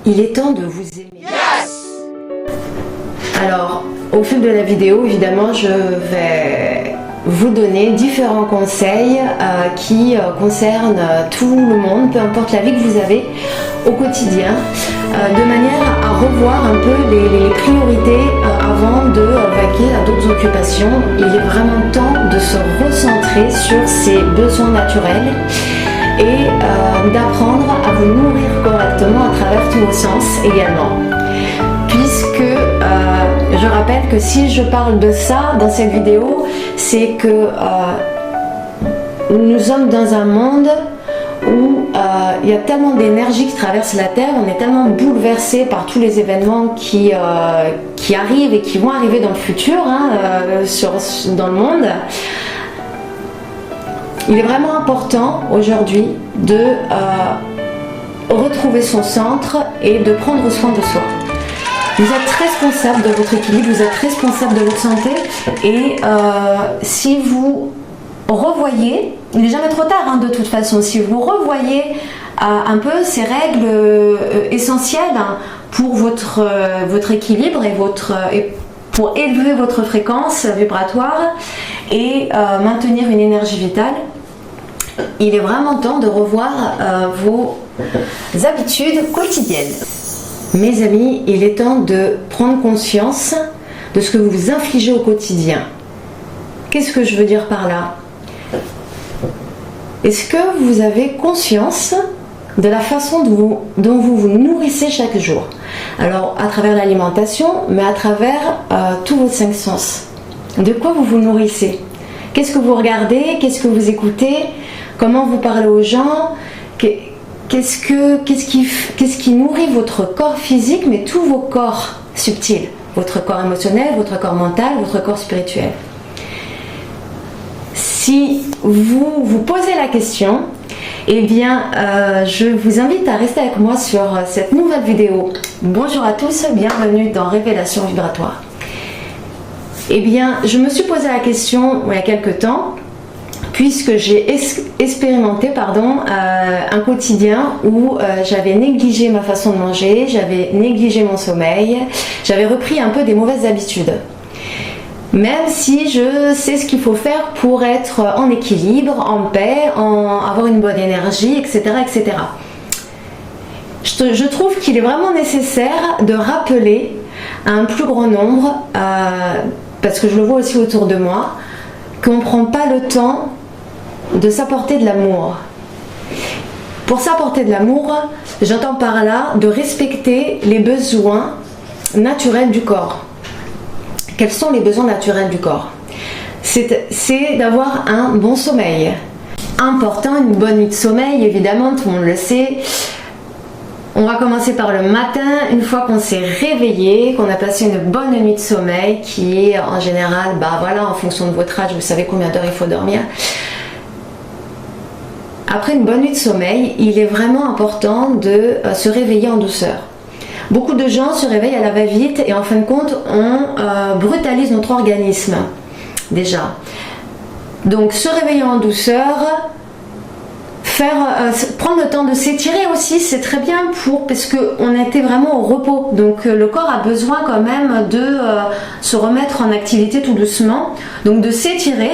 Il est temps de vous aimer. Yes! Alors, au fil de la vidéo, évidemment, je vais vous donner différents conseils qui concernent tout le monde, peu importe la vie que vous avez au quotidien, de manière à revoir un peu les priorités avant de vaquer à d'autres occupations. Il est vraiment temps de se recentrer sur ses besoins naturels et d'apprendre à vous nourrir correctement à travers tous vos sens également. Puisque je rappelle que si je parle de ça dans cette vidéo, c'est que nous sommes dans un monde où il y a tellement d'énergie qui traverse la Terre, on est tellement bouleversé par tous les événements qui arrivent et qui vont arriver dans le futur, dans le monde. Il est vraiment important aujourd'hui de retrouver son centre et de prendre soin de soi. Vous êtes responsable de votre équilibre, vous êtes responsable de votre santé et si vous revoyez, il n'est jamais trop tard de toute façon, si vous revoyez un peu ces règles essentielles pour votre équilibre et pour élever votre fréquence vibratoire et maintenir une énergie vitale, il est vraiment temps de revoir vos habitudes quotidiennes. Mes amis, il est temps de prendre conscience de ce que vous vous infligez au quotidien. Qu'est-ce que je veux dire par là? Est-ce que vous avez conscience de la façon dont vous vous nourrissez chaque jour? Alors, à travers l'alimentation, mais à travers tous vos 5 sens. De quoi vous vous nourrissez? Qu'est-ce que vous regardez? Qu'est-ce que vous écoutez? Comment vous parlez aux gens? Qu'est-ce qui nourrit votre corps physique, mais tous vos corps subtils? Votre corps émotionnel, votre corps mental, votre corps spirituel. Si vous vous posez la question, eh bien, je vous invite à rester avec moi sur cette nouvelle vidéo. Bonjour à tous, bienvenue dans Révélation Vibratoire. Eh bien, je me suis posé la question il y a quelques temps, puisque j'ai expérimenté un quotidien où j'avais négligé ma façon de manger, j'avais négligé mon sommeil, j'avais repris un peu des mauvaises habitudes. Même si je sais ce qu'il faut faire pour être en équilibre, en paix, avoir une bonne énergie, etc. etc. Je trouve qu'il est vraiment nécessaire de rappeler à un plus grand nombre, parce que je le vois aussi autour de moi, qu'on ne prend pas le temps de s'apporter de l'amour. Pour s'apporter de l'amour, j'entends par là de respecter les besoins naturels du corps. Quels sont les besoins naturels du corps? C'est d'avoir un bon sommeil. Important, une bonne nuit de sommeil, évidemment, tout le monde le sait. On va commencer par le matin, une fois qu'on s'est réveillé, qu'on a passé une bonne nuit de sommeil, qui est en général, en fonction de votre âge, vous savez combien d'heures il faut dormir. Après une bonne nuit de sommeil, il est vraiment important de se réveiller en douceur. Beaucoup de gens se réveillent à la va-vite et en fin de compte, on brutalise notre organisme, déjà. Donc, se réveiller en douceur, prendre le temps de s'étirer aussi, c'est très bien parce qu'on était vraiment au repos. Donc, le corps a besoin quand même de se remettre en activité tout doucement. Donc, de s'étirer,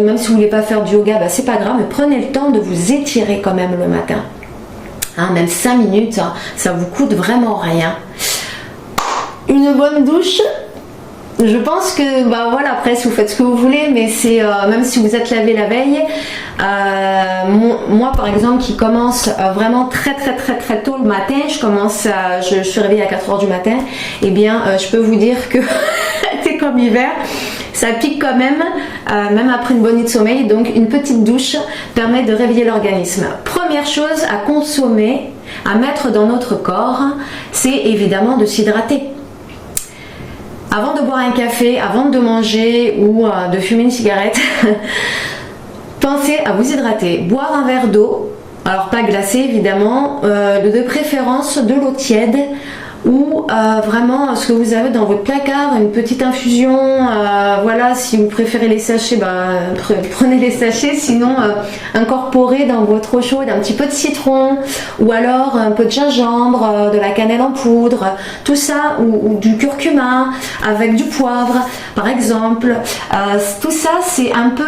même si vous ne voulez pas faire du yoga, c'est pas grave, mais prenez le temps de vous étirer quand même le matin. Même 5 minutes, ça vous coûte vraiment rien. Une bonne douche, je pense que, après, si vous faites ce que vous voulez, mais c'est, même si vous êtes lavé la veille, moi, par exemple, qui commence vraiment très tôt le matin, je suis réveillée à 4h du matin, eh bien, je peux vous dire que c'est comme hiver, ça pique quand même, même après une bonne nuit de sommeil. Donc une petite douche permet de réveiller l'organisme. Première chose à consommer, à mettre dans notre corps, c'est évidemment de s'hydrater. Avant de boire un café, avant de manger ou de fumer une cigarette, pensez à vous hydrater. Boire un verre d'eau, alors pas glacé évidemment, de préférence de l'eau tiède ou vraiment ce que vous avez dans votre placard, une petite infusion, voilà, si vous préférez les sachets, prenez les sachets, sinon incorporez dans votre eau chaude un petit peu de citron, ou alors un peu de gingembre, de la cannelle en poudre, tout ça, ou du curcuma avec du poivre par exemple. Tout ça c'est un peu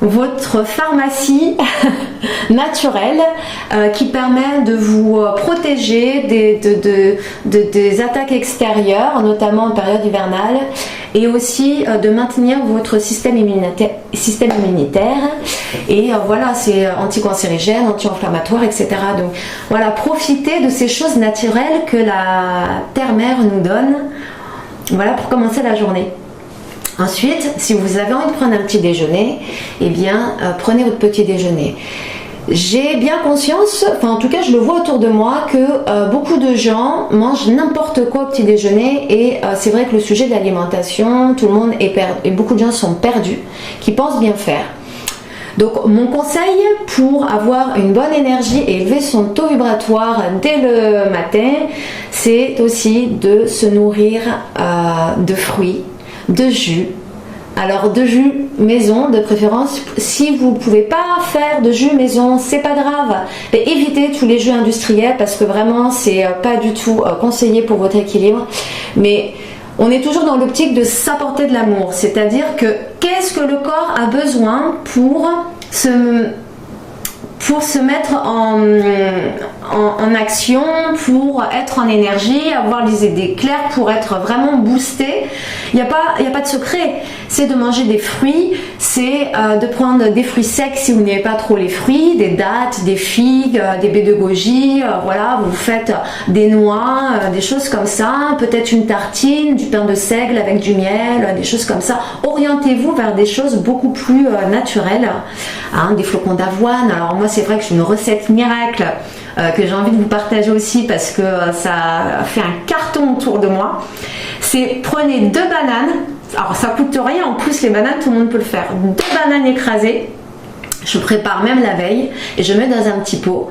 votre pharmacie naturelle qui permet de vous protéger des attaques extérieures, notamment en période hivernale, et aussi de maintenir votre système immunitaire. Et voilà, c'est anticancérigène, anti-inflammatoire, etc. Donc voilà, profitez de ces choses naturelles que la terre-mère nous donne, voilà, pour commencer la journée. Ensuite, si vous avez envie de prendre un petit déjeuner, eh bien, prenez votre petit déjeuner. J'ai bien conscience, enfin en tout cas je le vois autour de moi, que beaucoup de gens mangent n'importe quoi au petit déjeuner, et c'est vrai que le sujet de l'alimentation, tout le monde est perdu, et beaucoup de gens sont perdus, qui pensent bien faire. Donc mon conseil pour avoir une bonne énergie et élever son taux vibratoire dès le matin, c'est aussi de se nourrir de fruits, de jus. Alors de jus maison de préférence. Si vous ne pouvez pas faire de jus maison, c'est pas grave, mais évitez tous les jus industriels parce que vraiment c'est pas du tout conseillé pour votre équilibre. Mais on est toujours dans l'optique de s'apporter de l'amour, c'est-à-dire que qu'est-ce que le corps a besoin pour se mettre en action, pour être en énergie, avoir les idées claires, pour être vraiment boosté. Il n'y a pas de secret. C'est de manger des fruits, c'est de prendre des fruits secs si vous n'aimez pas trop les fruits, des dattes, des figues, des baies de goji, voilà, vous faites des noix, des choses comme ça, peut-être une tartine, du pain de seigle avec du miel, des choses comme ça. Orientez-vous vers des choses beaucoup plus naturelles, hein, des flocons d'avoine. Alors moi c'est vrai que j'ai une recette miracle que j'ai envie de vous partager aussi parce que ça fait un carton autour de moi. C'est prenez 2 bananes, alors ça coûte rien, en plus les bananes tout le monde peut le faire, 2 bananes écrasées, je prépare même la veille et je mets dans un petit pot,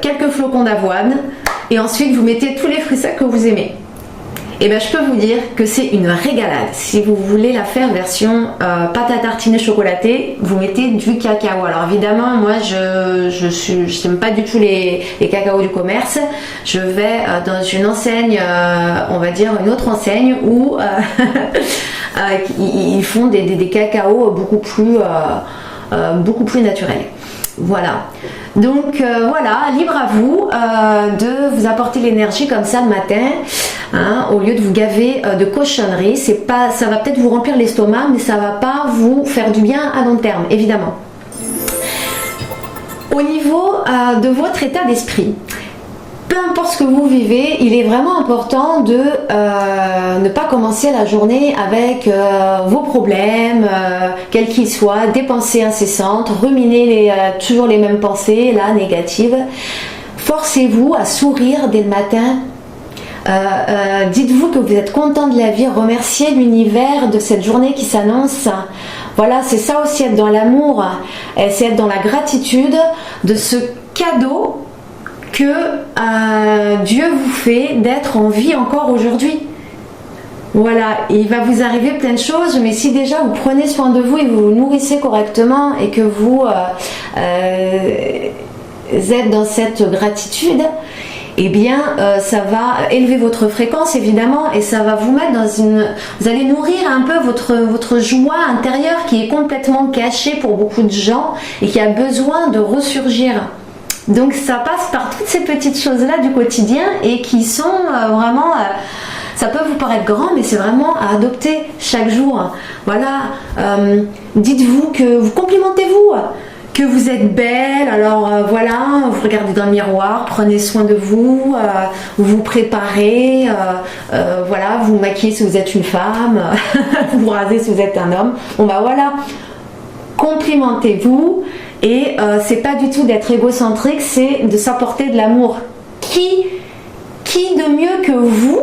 quelques flocons d'avoine et ensuite vous mettez tous les fruits secs que vous aimez. Et bien je peux vous dire que c'est une régalade. Si vous voulez la faire version pâte à tartiner chocolatée, vous mettez du cacao. Alors évidemment moi je n'aime pas du tout les cacaos du commerce. Je vais dans une enseigne, on va dire une autre enseigne où ils font des cacaos beaucoup plus naturels. Voilà, donc voilà, libre à vous de vous apporter l'énergie comme ça le matin, hein, au lieu de vous gaver de cochonneries. Ça va peut-être vous remplir l'estomac, mais ça va pas vous faire du bien à long terme, évidemment. Au niveau de votre état d'esprit, peu importe ce que vous vivez, il est vraiment important de ne pas commencer la journée avec vos problèmes, quels qu'ils soient, des pensées incessantes, ruminer toujours les mêmes pensées, là, négatives. Forcez-vous à sourire dès le matin. Dites-vous que vous êtes content de la vie, remerciez l'univers de cette journée qui s'annonce. Voilà, c'est ça aussi être dans l'amour, c'est être dans la gratitude de ce cadeau que Dieu vous fait d'être en vie encore aujourd'hui. Voilà, il va vous arriver plein de choses, mais si déjà vous prenez soin de vous et vous vous nourrissez correctement et que vous êtes dans cette gratitude, eh bien ça va élever votre fréquence évidemment et ça va vous mettre dans vous allez nourrir un peu votre joie intérieure qui est complètement cachée pour beaucoup de gens et qui a besoin de ressurgir. Donc ça passe par toutes ces petites choses-là du quotidien et qui sont vraiment... ça peut vous paraître grand, mais c'est vraiment à adopter chaque jour. Voilà, dites-vous que vous complimentez-vous, que vous êtes belle. Alors voilà, vous regardez dans le miroir, prenez soin de vous, vous vous préparez, voilà, vous maquillez si vous êtes une femme, vous rasez si vous êtes un homme. Bon bah voilà, complimentez-vous. Et c'est pas du tout d'être égocentrique, c'est de s'apporter de l'amour. Qui de mieux que vous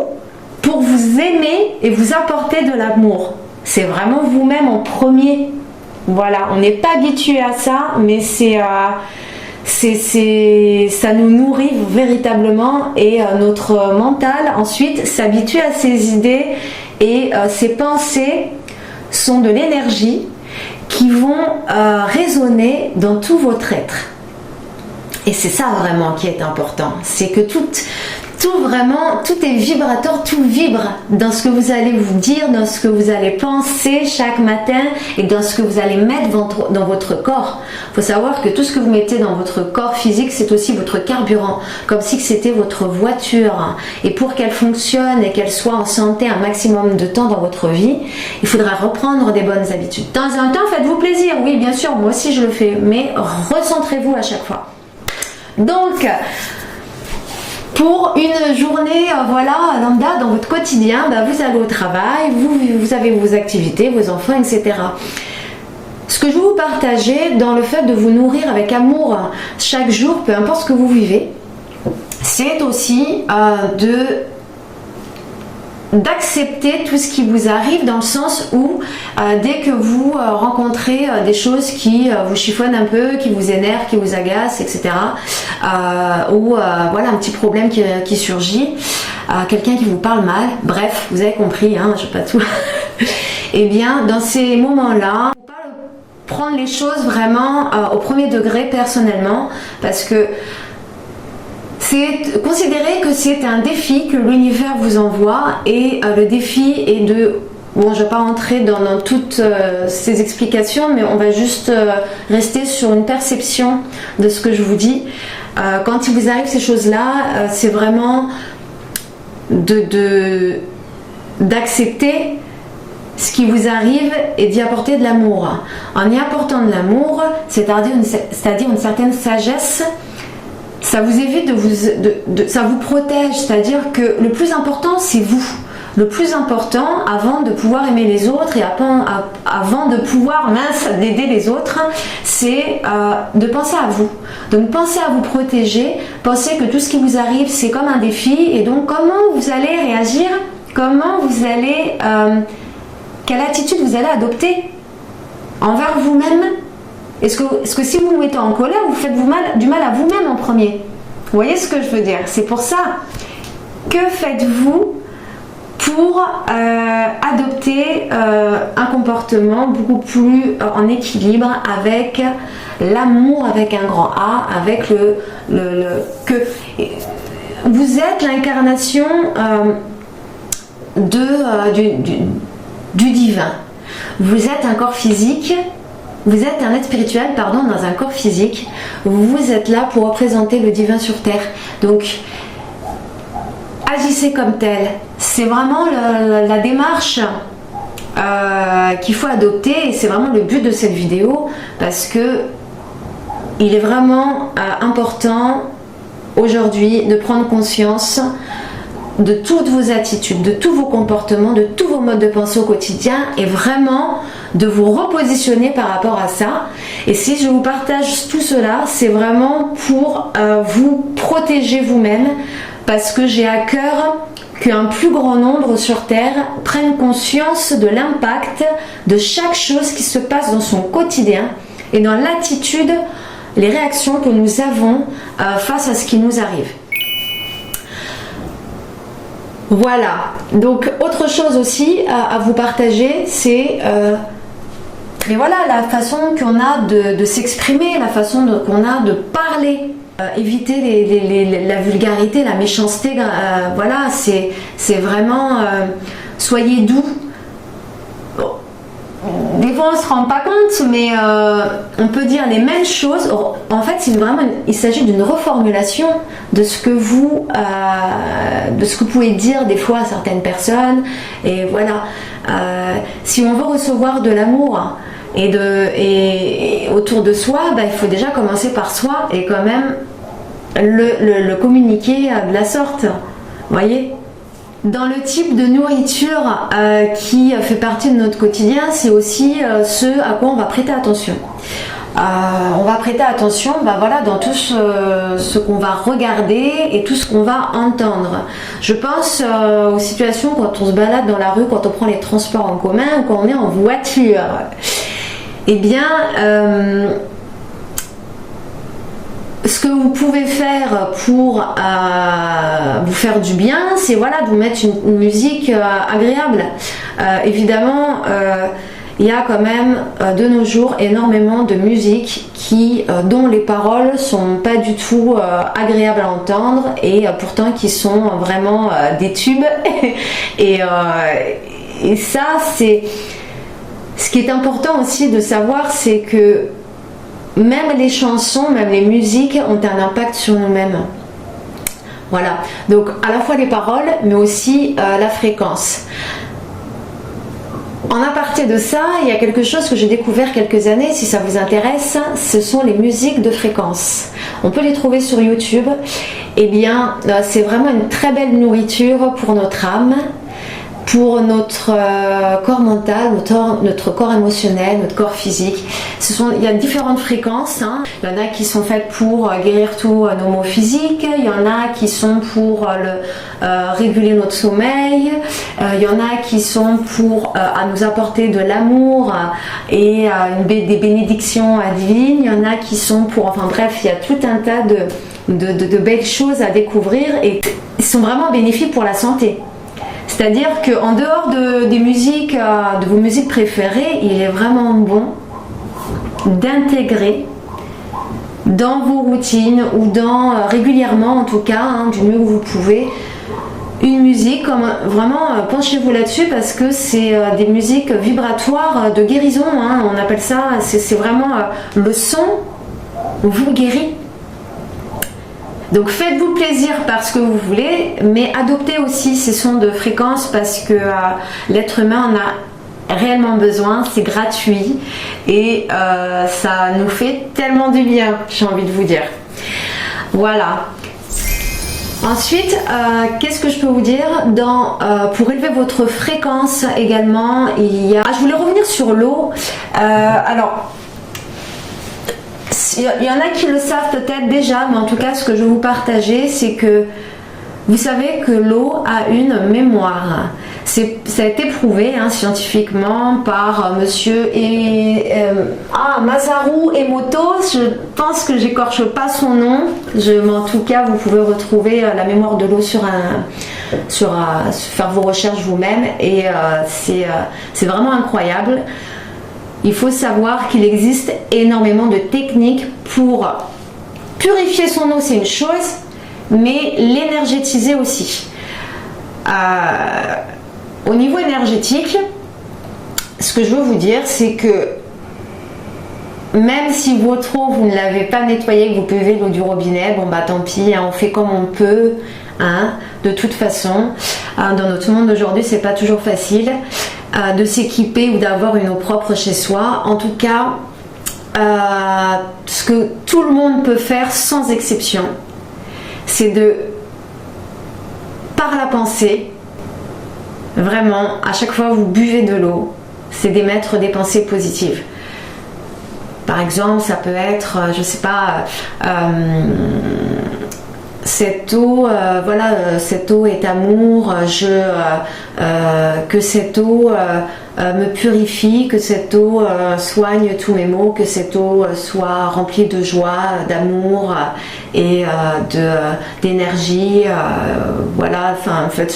pour vous aimer et vous apporter de l'amour? C'est vraiment vous-même en premier. Voilà, on n'est pas habitué à ça, mais c'est ça nous nourrit véritablement et notre mental ensuite s'habitue à ces idées et ces pensées sont de l'énergie qui vont résonner dans tout votre être. Et c'est ça vraiment qui est important, c'est que tout est vibratoire, tout vibre dans ce que vous allez vous dire, dans ce que vous allez penser chaque matin et dans ce que vous allez mettre dans votre corps. Il faut savoir que tout ce que vous mettez dans votre corps physique, c'est aussi votre carburant, comme si c'était votre voiture. Et pour qu'elle fonctionne et qu'elle soit en santé un maximum de temps dans votre vie, il faudra reprendre des bonnes habitudes. De temps en temps, faites-vous plaisir, oui bien sûr, moi aussi je le fais, mais recentrez-vous à chaque fois. Donc, pour une journée lambda dans votre quotidien, vous allez au travail, vous avez vos activités, vos enfants, etc. Ce que je vais vous partager dans le fait de vous nourrir avec amour chaque jour, peu importe ce que vous vivez, c'est aussi d'accepter tout ce qui vous arrive, dans le sens où dès que vous rencontrez des choses qui vous chiffonnent un peu, qui vous énervent, qui vous agacent, etc. Ou un petit problème qui surgit, quelqu'un qui vous parle mal, bref, vous avez compris, je ne sais pas tout. Et bien, dans ces moments-là, il ne faut pas prendre les choses vraiment au premier degré personnellement, parce que c'est considérer que c'est un défi que l'univers vous envoie, et le défi est de... Bon, je ne vais pas entrer dans toutes ces explications, mais on va juste rester sur une perception de ce que je vous dis. Quand il vous arrive ces choses-là, c'est vraiment d'accepter ce qui vous arrive et d'y apporter de l'amour. En y apportant de l'amour, c'est-à-dire une certaine sagesse, ça vous évite ça vous protège, c'est-à-dire que le plus important c'est vous. Le plus important, avant de pouvoir aimer les autres et avant de pouvoir d'aider les autres, c'est de penser à vous. Donc pensez à vous protéger, pensez que tout ce qui vous arrive c'est comme un défi, et donc comment vous allez réagir, quelle attitude vous allez adopter envers vous-même. Est-ce que si vous vous mettez en colère, vous faites du mal à vous-même en premier? Vous voyez ce que je veux dire? C'est pour ça. Que faites-vous pour adopter un comportement beaucoup plus en équilibre avec l'amour, avec un grand A, avec que vous êtes l'incarnation du divin. Vous êtes un corps physique. Vous êtes un être spirituel, dans un corps physique. Vous êtes là pour représenter le divin sur terre. Donc, agissez comme tel. C'est vraiment la démarche qu'il faut adopter, et c'est vraiment le but de cette vidéo, parce que il est vraiment important aujourd'hui de prendre conscience de toutes vos attitudes, de tous vos comportements, de tous vos modes de pensée au quotidien, et vraiment de vous repositionner par rapport à ça. Et si je vous partage tout cela, c'est vraiment pour vous protéger vous-même, parce que j'ai à cœur qu'un plus grand nombre sur Terre prenne conscience de l'impact de chaque chose qui se passe dans son quotidien et dans l'attitude, les réactions que nous avons face à ce qui nous arrive. Voilà, donc autre chose aussi à vous partager, c'est la façon qu'on a de s'exprimer, la façon qu'on a de parler. Éviter la vulgarité, la méchanceté, c'est vraiment soyez doux. Bon, des fois on se rend pas compte, mais on peut dire les mêmes choses. En fait, il s'agit d'une reformulation de ce que vous pouvez dire des fois à certaines personnes. Et voilà, si on veut recevoir de l'amour et autour de soi, il faut déjà commencer par soi et quand même le communiquer de la sorte. Voyez, dans le type de nourriture qui fait partie de notre quotidien, c'est aussi ce à quoi on va prêter attention. On va prêter attention dans tout ce qu'on va regarder et tout ce qu'on va entendre. Je pense aux situations quand on se balade dans la rue, quand on prend les transports en commun ou quand on est en voiture. Eh bien, ce que vous pouvez faire pour vous faire du bien, c'est voilà, de vous mettre une musique agréable. Évidemment, il y a quand même de nos jours énormément de musique dont les paroles sont pas du tout agréables à entendre et pourtant qui sont vraiment des tubes. et ça, c'est ce qui est important aussi de savoir, c'est que même les chansons, même les musiques ont un impact sur nous-mêmes. Voilà, donc à la fois les paroles, mais aussi la fréquence. En aparté de ça, il y a quelque chose que j'ai découvert quelques années, si ça vous intéresse, ce sont les musiques de fréquence. On peut les trouver sur YouTube. Eh bien, c'est vraiment une très belle nourriture pour notre âme, pour notre corps mental, notre corps émotionnel, notre corps physique. Il y a différentes fréquences. Il y en a qui sont faites pour guérir tous nos maux physiques. Il y en a qui sont pour réguler notre sommeil. Il y en a qui sont pour nous apporter de l'amour et des bénédictions divines. Il y en a qui sont pour... Enfin bref, il y a tout un tas de belles choses à découvrir et ils sont vraiment bénéfiques pour la santé. C'est-à-dire qu'en dehors des musiques, de vos musiques préférées, il est vraiment bon d'intégrer dans vos routines ou régulièrement en tout cas, du mieux que vous pouvez, une musique, vraiment penchez-vous là-dessus parce que c'est des musiques vibratoires de guérison, on appelle ça, c'est vraiment le son vous guérit. Donc faites-vous plaisir parce que vous voulez, mais adoptez aussi ces sons de fréquence parce que l'être humain en a réellement besoin, c'est gratuit et ça nous fait tellement du bien, j'ai envie de vous dire. Voilà. Ensuite, qu'est-ce que je peux vous dire pour élever votre fréquence également, je voulais revenir sur l'eau. Alors, il y en a qui le savent peut-être déjà, mais en tout cas, ce que je vais vous partager, c'est que vous savez que l'eau a une mémoire. Ça a été prouvé scientifiquement par monsieur Masaru Emoto. Je pense que j'écorche pas son nom. Mais en tout cas, vous pouvez retrouver la mémoire de l'eau faire vos recherches vous-même et c'est vraiment incroyable. Il faut savoir qu'il existe énormément de techniques pour purifier son eau, c'est une chose, mais l'énergétiser aussi. Au niveau énergétique, ce que je veux vous dire, c'est que même si votre eau, vous ne l'avez pas nettoyée, que vous buvez l'eau du robinet, bon bah tant pis, on fait comme on peut. De toute façon, dans notre monde d'aujourd'hui, c'est pas toujours facile de s'équiper ou d'avoir une eau propre chez soi. En tout cas, ce que tout le monde peut faire sans exception, c'est par la pensée, vraiment, à chaque fois que vous buvez de l'eau, c'est d'émettre des pensées positives. Par exemple, ça peut être, je sais pas, cette eau, cette eau est amour, que cette eau me purifie, que cette eau soigne tous mes maux, que cette eau soit remplie de joie, d'amour et d'énergie. Voilà, enfin, en fait,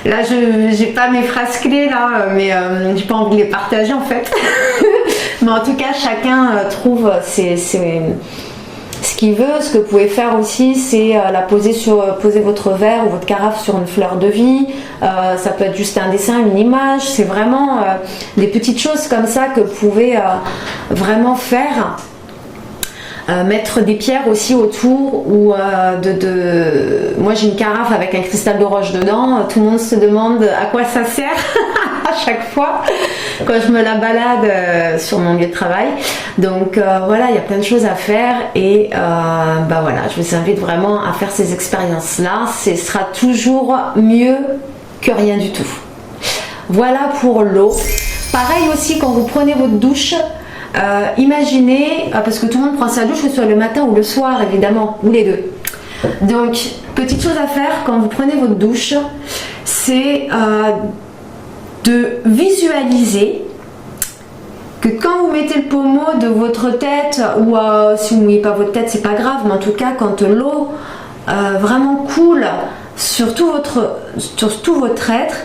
là, j'ai pas mes phrases clés là, mais j'ai pas envie de les partager en fait. Mais en tout cas, chacun trouve ce qu'il veut. Ce que vous pouvez faire aussi, c'est poser votre verre ou votre carafe sur une fleur de vie. Ça peut être juste un dessin, une image. C'est vraiment des petites choses comme ça que vous pouvez vraiment faire. Mettre des pierres aussi autour ou moi j'ai une carafe avec un cristal de roche dedans. Tout le monde se demande à quoi ça sert à chaque fois quand je me la balade sur mon lieu de travail. Donc voilà, il y a plein de choses à faire et voilà, je vous invite vraiment à faire ces expériences là. Ce sera toujours mieux que rien du tout. Voilà pour l'eau. Pareil aussi quand vous prenez votre douche. Imaginez, parce que tout le monde prend sa douche, que ce soit le matin ou le soir évidemment, ou les deux. Donc, petite chose à faire quand vous prenez votre douche, c'est de visualiser que quand vous mettez le pommeau de votre tête, ou si vous ne mouillez pas votre tête, c'est pas grave, mais en tout cas quand l'eau vraiment coule sur tout votre être,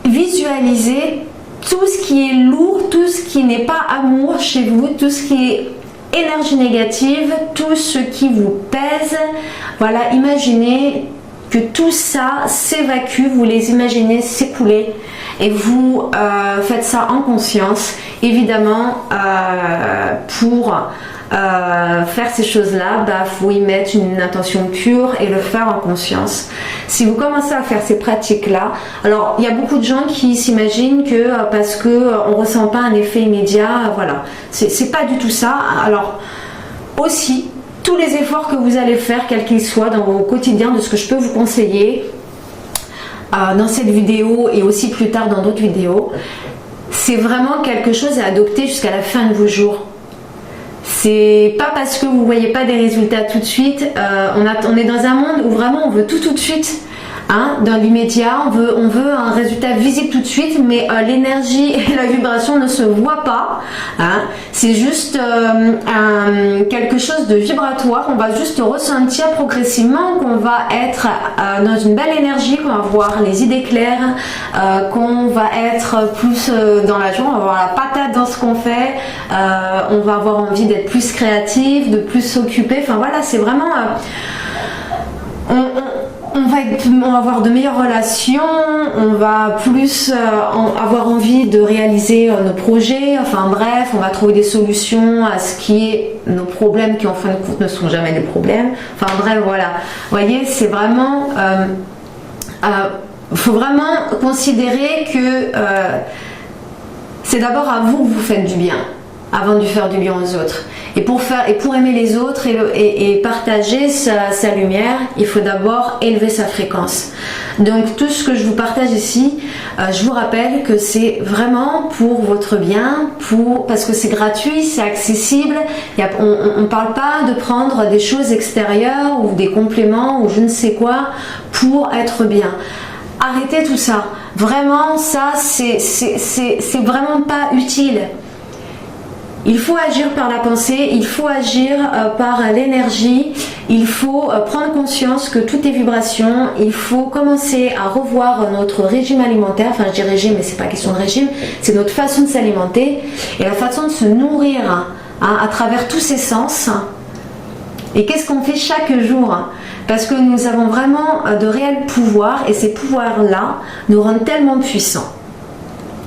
visualisez tout ce qui est lourd, tout ce qui n'est pas amour chez vous, tout ce qui est énergie négative, tout ce qui vous pèse. Voilà, imaginez que tout ça s'évacue, vous les imaginez s'écouler et vous faites ça en conscience, évidemment. Pour faire ces choses-là, faut y mettre une intention pure et le faire en conscience. Si vous commencez à faire ces pratiques-là, alors il y a beaucoup de gens qui s'imaginent que parce que on ressent pas un effet immédiat, voilà, c'est pas du tout ça. Alors aussi, tous les efforts que vous allez faire, quels qu'ils soient dans vos quotidiens, de ce que je peux vous conseiller dans cette vidéo et aussi plus tard dans d'autres vidéos, c'est vraiment quelque chose à adopter jusqu'à la fin de vos jours. C'est pas parce que vous voyez pas des résultats tout de suite, on est dans un monde où vraiment on veut tout de suite, hein, dans l'immédiat, on veut un résultat visible tout de suite, mais l'énergie et la vibration ne se voient pas, hein. C'est juste quelque chose de vibratoire, on va juste ressentir progressivement qu'on va être dans une belle énergie, qu'on va avoir les idées claires, qu'on va être plus dans la joie, on va avoir la patate dans ce qu'on fait, on va avoir envie d'être plus créatif, de plus s'occuper, enfin voilà, c'est vraiment... on va avoir de meilleures relations, on va plus avoir envie de réaliser nos projets, enfin bref, on va trouver des solutions à ce qui est nos problèmes qui en fin de compte ne sont jamais des problèmes, enfin bref, voilà. Vous voyez, c'est vraiment... faut vraiment considérer que c'est d'abord à vous que vous faites du bien, avant de faire du bien aux autres. Et pour aimer les autres et partager sa lumière, il faut d'abord élever sa fréquence. Donc tout ce que je vous partage ici, je vous rappelle que c'est vraiment pour votre bien, parce que c'est gratuit, c'est accessible. On ne parle pas de prendre des choses extérieures ou des compléments ou je ne sais quoi pour être bien. Arrêtez tout ça. Vraiment, ça, c'est vraiment pas utile. Il faut agir par la pensée, il faut agir par l'énergie, il faut prendre conscience que tout est vibration, il faut commencer à revoir notre régime alimentaire, enfin je dis régime mais c'est pas question de régime, c'est notre façon de s'alimenter et la façon de se nourrir hein, à travers tous ces sens. Et qu'est-ce qu'on fait chaque jour? Parce que nous avons vraiment de réels pouvoirs et ces pouvoirs-là nous rendent tellement puissants.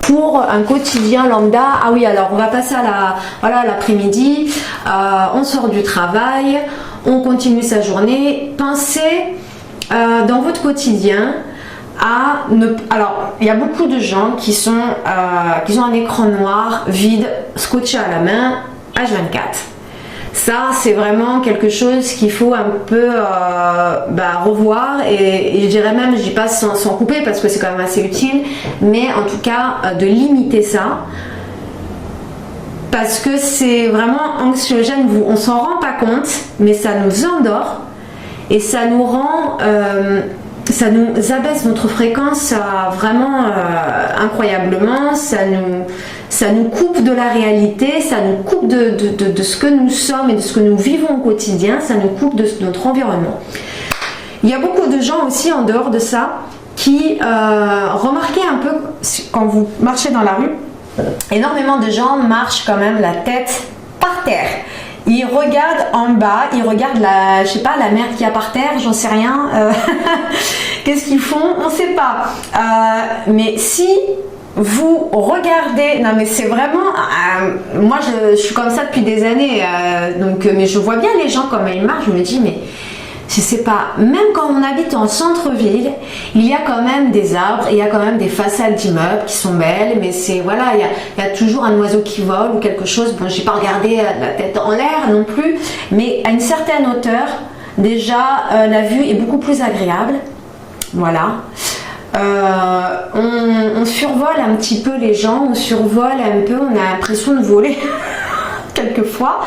Pour un quotidien lambda, ah oui, alors on va passer à l'après-midi, on sort du travail, on continue sa journée. Pensez dans votre quotidien à ne... Alors, il y a beaucoup de gens qui ont un écran noir, vide, scotché à la main, H24. Ça, c'est vraiment quelque chose qu'il faut un peu revoir et je dirais même, je dis pas sans couper parce que c'est quand même assez utile, mais en tout cas de limiter ça parce que c'est vraiment anxiogène, on s'en rend pas compte, mais ça nous endort et ça nous rend... ça nous abaisse notre fréquence vraiment incroyablement, ça nous coupe de la réalité, ça nous coupe de ce que nous sommes et de ce que nous vivons au quotidien, ça nous coupe de notre environnement. Il y a beaucoup de gens aussi en dehors de ça qui remarquez un peu quand vous marchez dans la rue, énormément de gens marchent quand même la tête par terre. Ils regardent en bas, ils regardent la merde qu'il y a par terre, j'en sais rien. Qu'est-ce qu'ils font? On ne sait pas. Mais si vous regardez, non mais c'est vraiment, moi je suis comme ça depuis des années, mais je vois bien les gens comme ils marchent, je me dis mais je sais pas, même quand on habite en centre-ville, il y a quand même des arbres, il y a quand même des façades d'immeubles qui sont belles, mais c'est voilà, il y a toujours un oiseau qui vole ou quelque chose. Bon, j'ai pas regardé la tête en l'air non plus, mais à une certaine hauteur, déjà la vue est beaucoup plus agréable. Voilà. On survole un petit peu les gens, on survole un peu, on a l'impression de voler quelquefois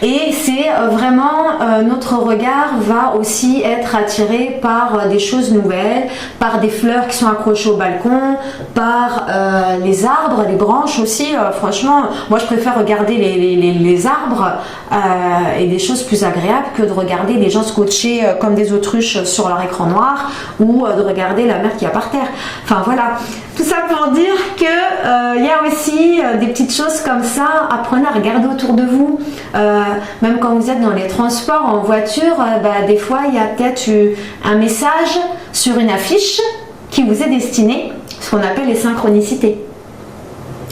et c'est vraiment notre regard va aussi être attiré par des choses nouvelles, par des fleurs qui sont accrochées au balcon, par les arbres, les branches aussi. Franchement, moi je préfère regarder les arbres et des choses plus agréables que de regarder des gens scotchés comme des autruches sur leur écran noir ou de regarder la mer qui est par terre. Enfin voilà, tout ça pour dire que il y a aussi des petites choses comme ça. Apprenez à regarder autour de vous, même quand vous êtes dans les transports en voiture, des fois il y a peut-être un message sur une affiche qui vous est destiné, ce qu'on appelle les synchronicités.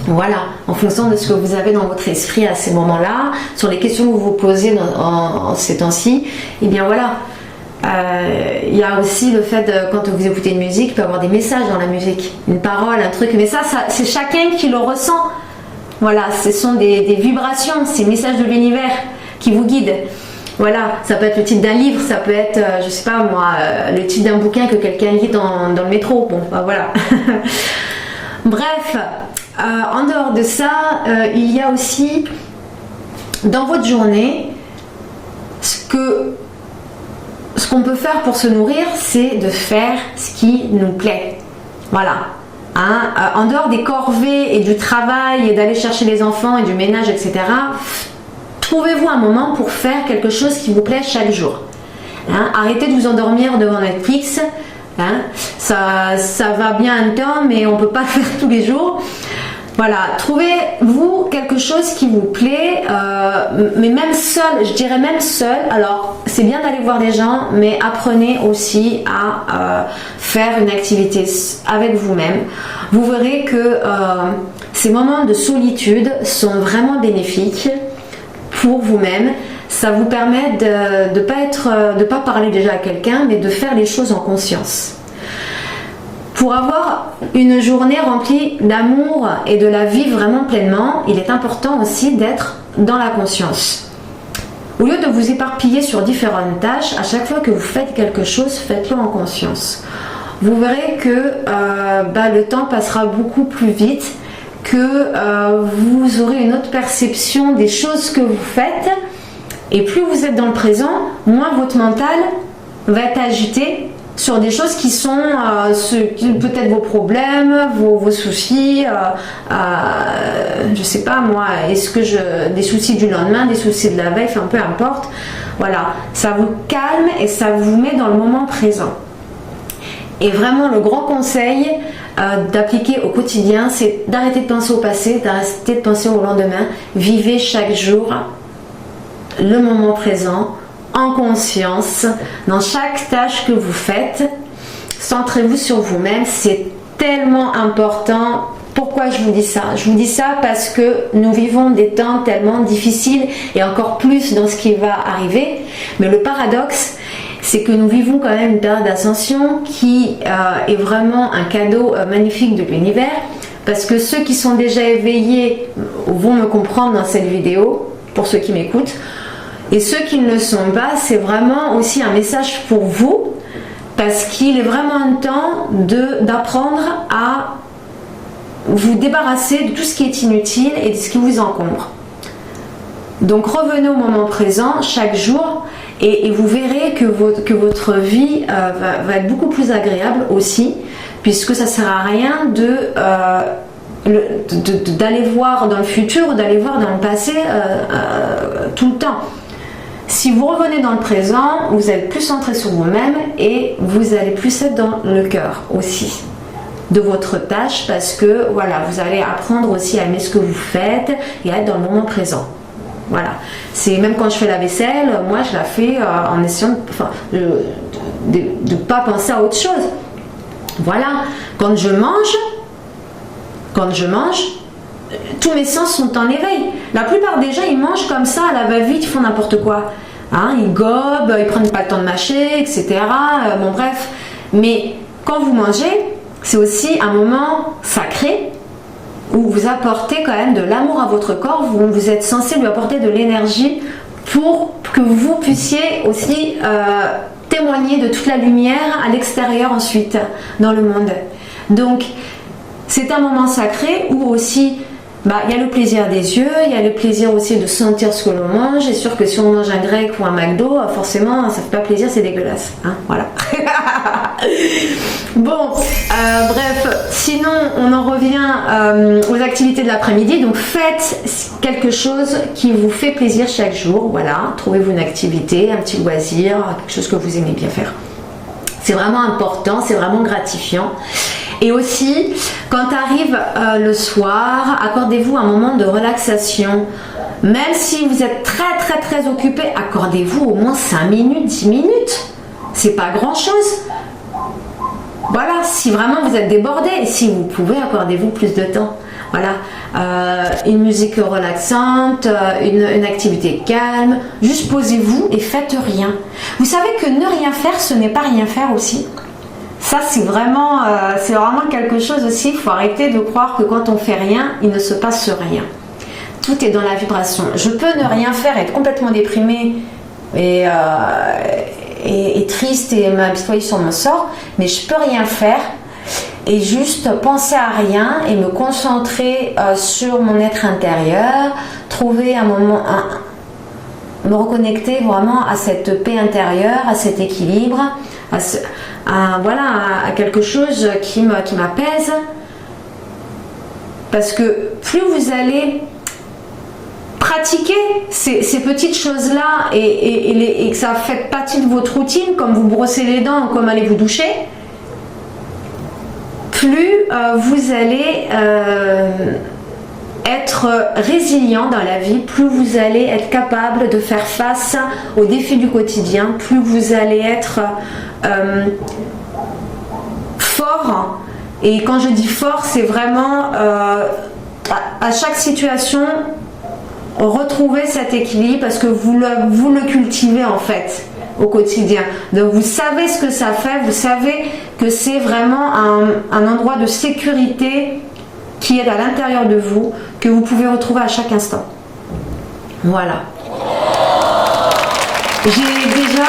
Voilà, en fonction de ce que vous avez dans votre esprit à ces moments-là, sur les questions que vous vous posez en ces temps-ci, et bien voilà. Il y a aussi le fait de, quand vous écoutez une musique, il peut y avoir des messages dans la musique, une parole, un truc, mais ça c'est chacun qui le ressent. Voilà, ce sont des vibrations, c'est le message de l'univers qui vous guide. Voilà, ça peut être le titre d'un livre, ça peut être, je sais pas moi, le titre d'un bouquin que quelqu'un lit dans le métro. Bon, voilà. Bref, en dehors de ça, il y a aussi dans votre journée ce qu'on peut faire pour se nourrir, c'est de faire ce qui nous plaît. Voilà. En dehors des corvées et du travail et d'aller chercher les enfants et du ménage, etc., trouvez-vous un moment pour faire quelque chose qui vous plaît chaque jour. Arrêtez de vous endormir devant Netflix. Ça va bien un temps, mais on ne peut pas le faire tous les jours. Voilà, trouvez-vous quelque chose qui vous plaît, mais même seul, je dirais même seul. Alors, c'est bien d'aller voir des gens, mais apprenez aussi à faire une activité avec vous-même. Vous verrez que ces moments de solitude sont vraiment bénéfiques pour vous-même. Ça vous permet de pas parler déjà à quelqu'un, mais de faire les choses en conscience. Pour avoir une journée remplie d'amour et de la vivre vraiment pleinement, il est important aussi d'être dans la conscience. Au lieu de vous éparpiller sur différentes tâches, à chaque fois que vous faites quelque chose, faites-le en conscience. Vous verrez que le temps passera beaucoup plus vite, que vous aurez une autre perception des choses que vous faites, et plus vous êtes dans le présent, moins votre mental va être agité sur des choses qui sont peut-être vos problèmes, vos soucis, je sais pas moi, des soucis du lendemain, des soucis de la veille, enfin peu importe. Voilà, ça vous calme et ça vous met dans le moment présent. Et vraiment le grand conseil d'appliquer au quotidien, c'est d'arrêter de penser au passé, d'arrêter de penser au lendemain. Vivez chaque jour le moment présent, en conscience, dans chaque tâche que vous faites. Centrez-vous sur vous-même, c'est tellement important. Pourquoi je vous dis ça? Je vous dis ça parce que nous vivons des temps tellement difficiles et encore plus dans ce qui va arriver. Mais le paradoxe, c'est que nous vivons quand même une période d'ascension qui est vraiment un cadeau magnifique de l'univers, parce que ceux qui sont déjà éveillés vont me comprendre dans cette vidéo, pour ceux qui m'écoutent. Et ceux qui ne le sont pas, c'est vraiment aussi un message pour vous, parce qu'il est vraiment un temps d'apprendre à vous débarrasser de tout ce qui est inutile et de ce qui vous encombre. Donc revenez au moment présent chaque jour et vous verrez que votre vie va être beaucoup plus agréable aussi, puisque ça ne sert à rien d'aller voir dans le futur ou d'aller voir dans le passé tout le temps. Si vous revenez dans le présent, vous êtes plus centré sur vous-même et vous allez plus être dans le cœur aussi de votre tâche, parce que voilà, vous allez apprendre aussi à aimer ce que vous faites et à être dans le moment présent. Voilà, c'est même quand je fais la vaisselle, moi je la fais en essayant de pas penser à autre chose. Voilà, quand je mange, tous mes sens sont en éveil. La plupart des gens, ils mangent comme ça à la va-vite, ils font n'importe quoi. Ils gobent, ils prennent pas le temps de mâcher, etc. Bon bref, mais quand vous mangez, c'est aussi un moment sacré où vous apportez quand même de l'amour à votre corps. Vous êtes censé lui apporter de l'énergie pour que vous puissiez aussi témoigner de toute la lumière à l'extérieur ensuite dans le monde. Donc c'est un moment sacré où aussi bah, y a le plaisir des yeux, il y a le plaisir aussi de sentir ce que l'on mange. C'est sûr que si on mange un grec ou un McDo, forcément, ça fait pas plaisir, c'est dégueulasse. Hein, voilà. Bon, bref, sinon, on en revient aux activités de l'après-midi. Donc, faites quelque chose qui vous fait plaisir chaque jour. Voilà, trouvez-vous une activité, un petit loisir, quelque chose que vous aimez bien faire. C'est vraiment important, c'est vraiment gratifiant. Et aussi, quand arrive le soir, accordez-vous un moment de relaxation. Même si vous êtes très occupé, accordez-vous au moins 5 minutes, 10 minutes. C'est pas grand-chose. Voilà, si vraiment vous êtes débordé, et si vous pouvez, accordez-vous plus de temps. Voilà, une musique relaxante, une activité calme. Juste posez-vous et faites rien. Vous savez que ne rien faire, ce n'est pas rien faire aussi. Ça, c'est vraiment quelque chose aussi. Il faut arrêter de croire que quand on fait rien, il ne se passe rien. Tout est dans la vibration. Je peux ne rien faire, être complètement déprimée et triste et m'apitoyer sur mon sort, mais je peux rien faire et juste penser à rien et me concentrer sur mon être intérieur, trouver un moment, me reconnecter vraiment à cette paix intérieure, à cet équilibre, à quelque chose qui m'apaise. Parce que plus vous allez pratiquer ces petites choses-là et que ça fait partie de votre routine, comme vous brossez les dents, comme aller vous doucher, plus vous allez être résilient dans la vie, plus vous allez être capable de faire face aux défis du quotidien, plus vous allez être fort. Et quand je dis fort, c'est vraiment à chaque situation retrouver cet équilibre, parce que vous le cultivez en fait au quotidien. Donc vous savez ce que ça fait, vous savez que c'est vraiment un endroit de sécurité qui est à l'intérieur de vous, que vous pouvez retrouver à chaque instant. Voilà. J'ai déjà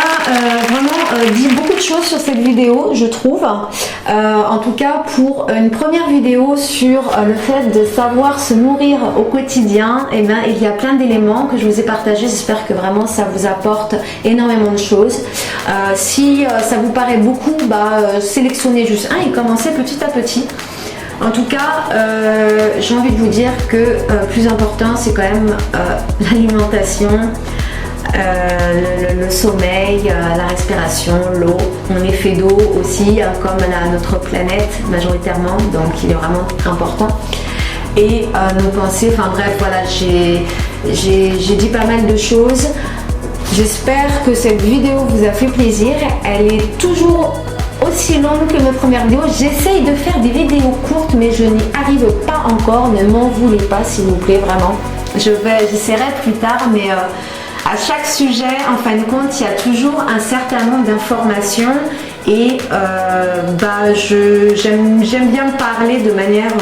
vraiment dit beaucoup de choses sur cette vidéo, je trouve. En tout cas, pour une première vidéo sur le fait de savoir se nourrir au quotidien, eh bien, il y a plein d'éléments que je vous ai partagés. J'espère que vraiment ça vous apporte énormément de choses. Si ça vous paraît beaucoup, sélectionnez juste un et commencez petit à petit. En tout cas, j'ai envie de vous dire que plus important, c'est quand même l'alimentation, le sommeil, la respiration, l'eau. On est fait d'eau aussi, comme notre planète majoritairement, donc il est vraiment important. Et nos pensées, enfin bref, voilà, j'ai dit pas mal de choses. J'espère que cette vidéo vous a fait plaisir. Elle est toujours aussi longue que mes premières vidéos. J'essaye de faire des vidéos courtes, mais je n'y arrive pas encore. Ne m'en voulez pas, s'il vous plaît, vraiment. J'essaierai plus tard, mais à chaque sujet, en fin de compte, il y a toujours un certain nombre d'informations et j'aime bien parler de manière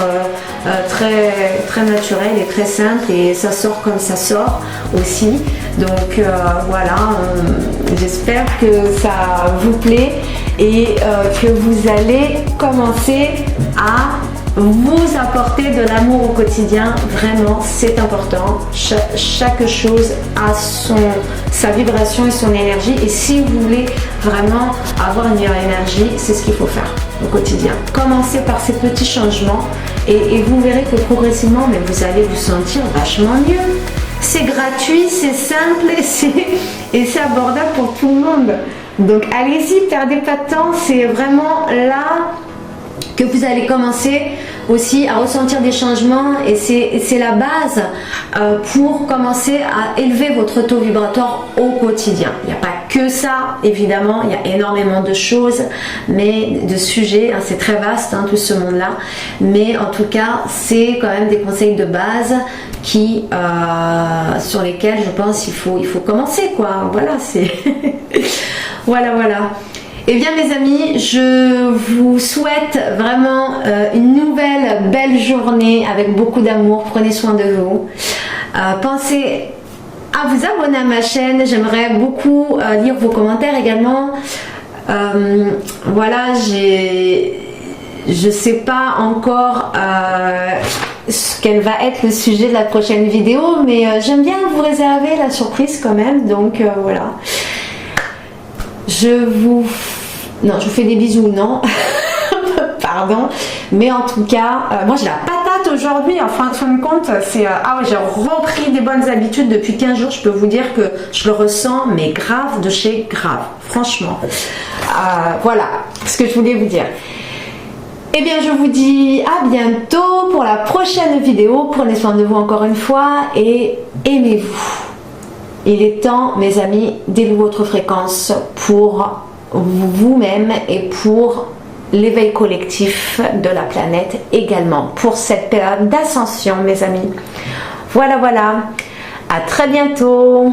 très naturelle et très simple, et ça sort comme ça sort aussi. Donc voilà, j'espère que ça vous plaît et que vous allez commencer à vous apporter de l'amour au quotidien. Vraiment, c'est important. Chaque chose a sa vibration et son énergie, et si vous voulez vraiment avoir une meilleure énergie, c'est ce qu'il faut faire au quotidien. Commencez par ces petits changements et vous verrez que progressivement, mais vous allez vous sentir vachement mieux. C'est gratuit, c'est simple et c'est abordable pour tout le monde. Donc allez-y, perdez pas de temps, c'est vraiment là que vous allez commencer aussi à ressentir des changements, et c'est la base pour commencer à élever votre taux vibratoire au quotidien. Il n'y a pas que ça, évidemment, il y a énormément de choses, mais de sujets, hein, c'est très vaste tout ce monde-là, mais en tout cas, c'est quand même des conseils de base sur lesquels je pense il faut commencer, quoi. Voilà, c'est voilà. Eh bien mes amis, je vous souhaite vraiment une nouvelle belle journée avec beaucoup d'amour. Prenez soin de vous. Pensez à vous abonner à ma chaîne. J'aimerais beaucoup lire vos commentaires également. Voilà, je sais pas encore ce qu'elle va être le sujet de la prochaine vidéo, mais j'aime bien vous réserver la surprise quand même, donc voilà. Je vous fais des bisous, non pardon, mais en tout cas, moi j'ai la patate aujourd'hui, en fin de compte, c'est ah ouais, j'ai repris des bonnes habitudes depuis 15 jours, je peux vous dire que je le ressens, mais grave de chez grave, franchement. Voilà ce que je voulais vous dire. Eh bien, je vous dis à bientôt pour la prochaine vidéo. Prenez soin de vous encore une fois et aimez-vous. Il est temps, mes amis, d'élever votre fréquence pour vous-même et pour l'éveil collectif de la planète également, pour cette période d'ascension, mes amis. Voilà, voilà. À très bientôt.